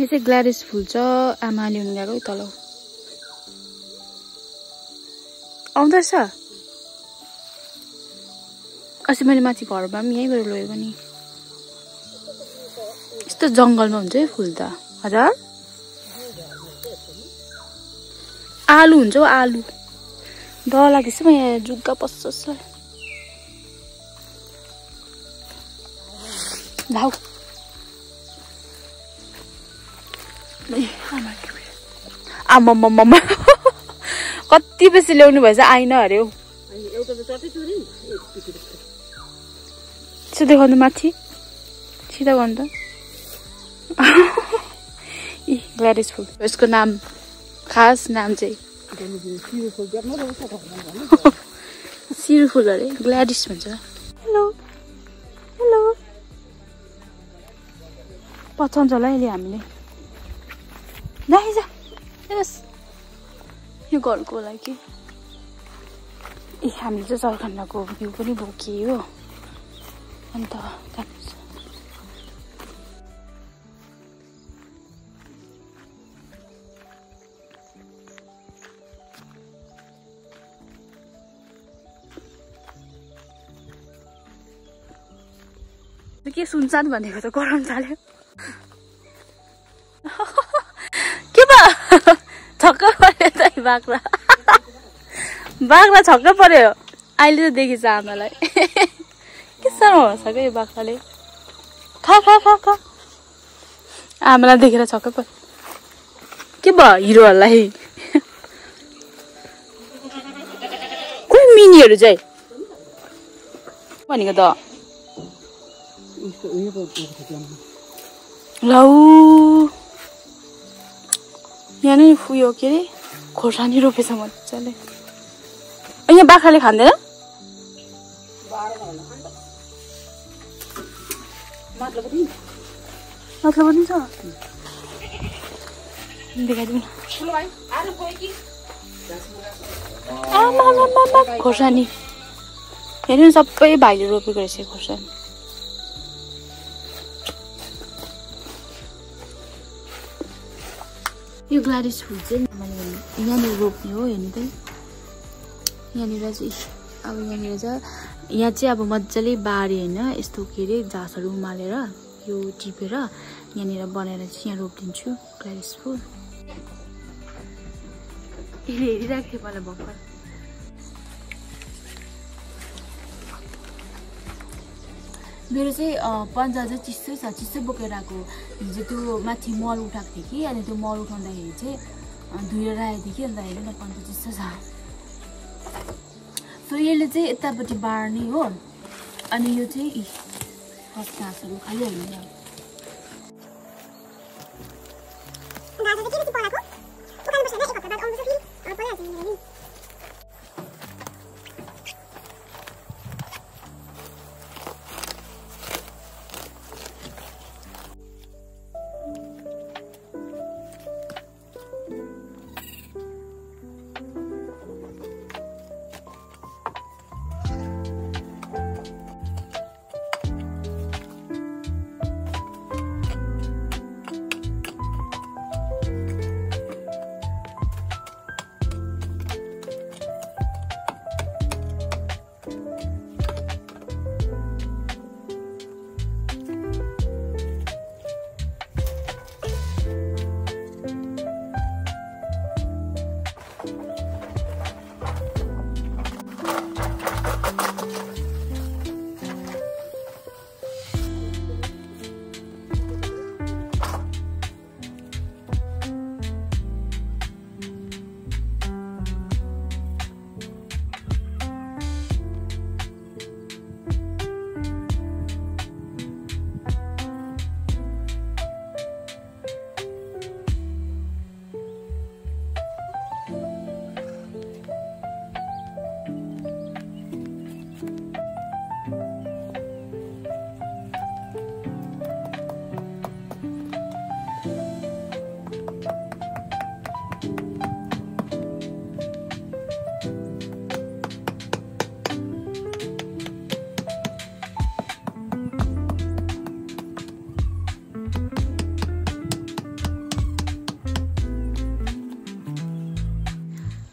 यो चाहिँ ग्ल्याडिस फुल छ आमा ल्याउनु गएको तल आउँदो रहेछ अस्ति मैले माथि घरमा पनि यहीँबाट लगेको नि यस्तो जङ्गलमा हुन्छ है फुल त हजुर आलु हुन्छ हौ आलु डर लाग्दैछ म यहाँ जुग्गा पस्छ धाउ आम्माम्माम्मा कति बेसी ल्याउनु भएछ आइन अरे हौ यसो देखाउनु माथि सिधा गर्नु त ग्ल्याडिस फुल यसको नाम खास नाम चाहिँ सिरु फुल अरे ग्ल्याडिस भन्छ हेलो हेलो पचाउँछ होला अहिले हामीले जा यो घरको होला कि ए हामीले चाहिँ जलखण्डको भ्यू पनि बोकियो हो अन्त के सुनसान भनेको त कराउनु थाल्यो के भयो छक्क पर्यो त बाख्रा बाख्रा छक्क पर्यो अहिले त देखेछ आमालाई के साह्रो हुन्छ क्या यो बाख्राले खा खा खा खा आमालाई देखेर छक्क पर्यो के भयो हिरोहरूलाई कुन मिनीहरू चाहिँ भनेको त लौ यहाँ नै उयो के अरे खोर्सानी रोपेछ मजाले यहाँ बाख्राले खाँदैन मतलब पनि छ देखाइदिउँ आमा खोर्सानी हेर्नु सबै भाइले रोपेको रहेछ खोर्सानी यो ग्ल्याडिस फुल चाहिँ यहाँनिर रोप्ने हो हेर्नु त यहाँनिर चाहिँ अब यहाँनिर चाहिँ यहाँ चाहिँ अब मजाले बारी होइन यस्तो के अरे झासहरू उमालेर यो टिपेर यहाँनिर बनाएर चाहिँ यहाँ रोपिदिन्छु ग्ल्याडिस फुल हेरिरहेको थिएँ मलाई भर्खर मेरो चाहिँ पन्जा चाहिँ चिसै छ चिसै बोकेर आएको हिजो त्यो माथि मल उठाएको थिएँ कि अनि त्यो मल उठाउँदाखेरि चाहिँ धुएर आएको थिएँ कि अन्त हेर्नु न पन्जा चिसो छ सो यसले चाहिँ यतापट्टि बार्ने हो अनि यो चाहिँ घाँसहरू खालि हाल्ने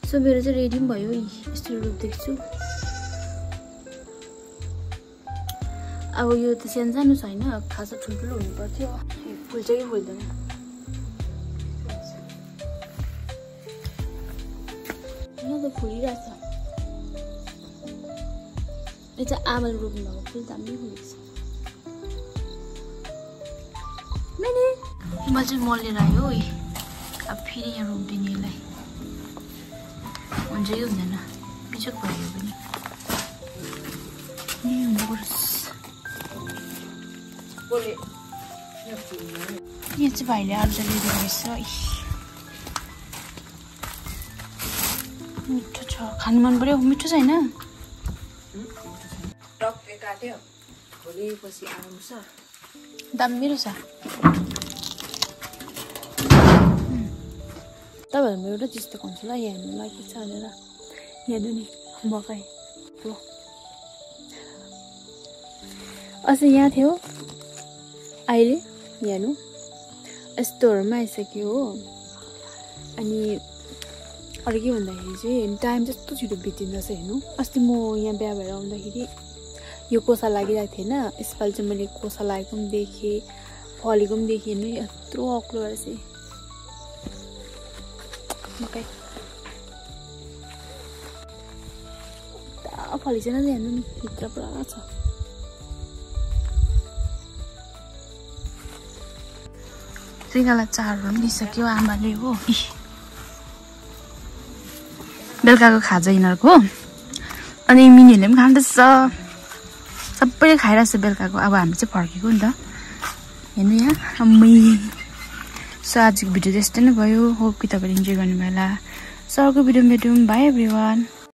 सो मेरो चाहिँ रेडी पनि भयो। यस्तो रोप्दैछु छु। अब यो त सानो छैन, खासा ठुल्ठुलो हुनु पर्थ्यो। फुल्छ कि फुल्दैन? यहाँ त फुलिरहेछ। यो चाहिँ आमाले रोप्नु भएको फुल दामी फुलेको छ। मैले चाहिँ मलेर आयो है। अब फेरि यहाँ रोप्दिने यसलाई। हुन्छ कि हुँदैन? बिजोक भयो पनि यहाँ चाहिँ भाइले आलु ल्याइदिएको रहेछ। मिठो छ, खानु मन पर्यो। मिठो छैन? दामी रहेछ। तपाईँहरूमा एउटा चिज त खुवाउँछु ल, यहाँ हेर्नु लागि छ भनेर। हेर्नु नि मकै हो। अस्ति यहाँ थियो, अहिले हेर्नु यस्तोहरूमा आइसक्यो हो। अनि अरू के भन्दाखेरि चाहिँ टाइम जस्तो छिटो बितिँदैछ हेर्नु। अस्ति म यहाँ बिहा भएर आउँदाखेरि यो कोसा लागिरहेको थिएन। यसपालि चाहिँ मैले कोसा लागेको पनि देखेँ, फलेको पनि देखेँ। हेर्नु यत्रो अग्लो रहेछ मकै। फलिसकेन त हेर्नु नि, भित्र पुरा छ। त्रिगाला चारहरू पनि दिइसक्यो आमाले हो। बेलुकाको खाजा यिनीहरूको। अनि मिनीहरूले पनि खाँदैछ, सबैले खाइरहेछ बेलुकाको। अब हामी चाहिँ फर्केको नि त। हेर्नु यहाँ अम्मै। सो आजको भिडियो त्यस्तै नै भयो। होप कि तपाईँले इन्जोय गर्नुभयो होला। सो अर्को भिडियोमा भेटौँ। By everyone.